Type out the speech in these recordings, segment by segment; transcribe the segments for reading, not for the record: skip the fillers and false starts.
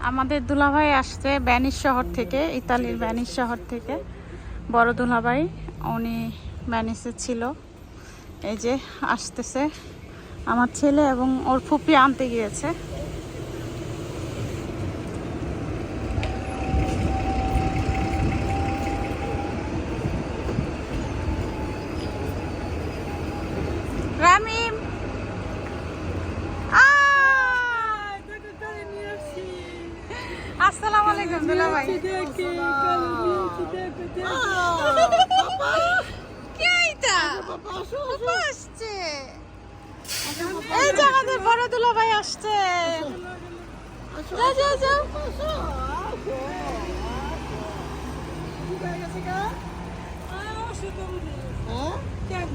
আমাদের দুলাভাই আসছে ভেনিস শহর থেকে, ইতালির ভেনিস শহর থেকে। বড় দুলাভাই, উনি ভেনিসে ছিল। এই যে আসতেছে আমার ছেলে এবং ওর ফুপি আনতে গিয়েছে। রামিম, আসসালামু আলাইকুম দুলাভাই। কে এটা? পাপা আসছে। এই যে আমাদের বড় দুলাভাই আসছে। যাও যাও যাও।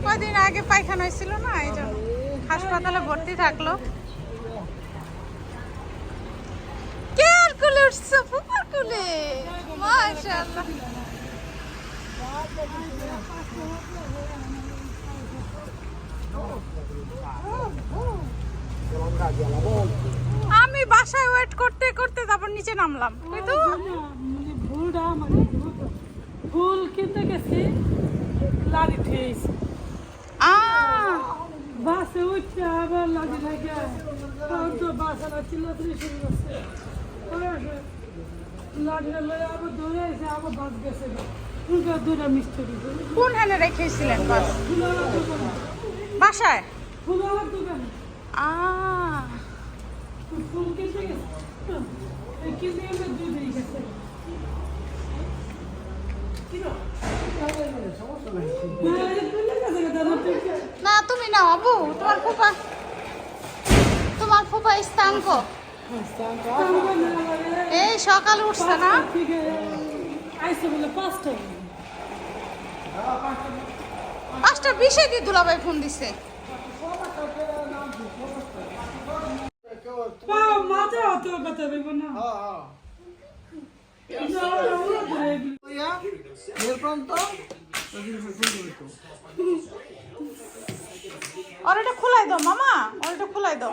কদিন আগে পায়খানা হয়েছিল না, এই জন্য হাসপাতালে ভর্তি থাকলো। কে আর কোলে উঠছো? ফুপার কোলে। মাশাআল্লাহ। আমি বাসায় ওয়েট করতে করতে তারপর নিচে নামলাম। কিন্তু ফুল কিনতে গেছি, লাড়ি ঠেয়েছি। বাসে উঠছে আবার লাড়ি লাগে, তো বাসাটা চিল্লাচিল্লি শুরু করছে। লাড়িটা লয়ে আবার দৌড়ে এসে আবার বাস গেছে। দুটা মিস্ত্রি কোন হানে রেখেছিলেন বাস? ফুলার দোকানে, বাসায়? ফুলার দোকানে ফুল কিনতে গেছে। কিনতে গেলে দুই দিন গেছে। না তুমি নাও আবু, তোমার ফুপা স্থাঙ্ক এই সকালে উঠছে না? আইসে বলে 5:20 দি দুলাভাই ফোন দিছে। মাথা হতে কথা বলবো না। ওর এটা খোলাই দাও মামা, ওর এটা খোলাই দাও।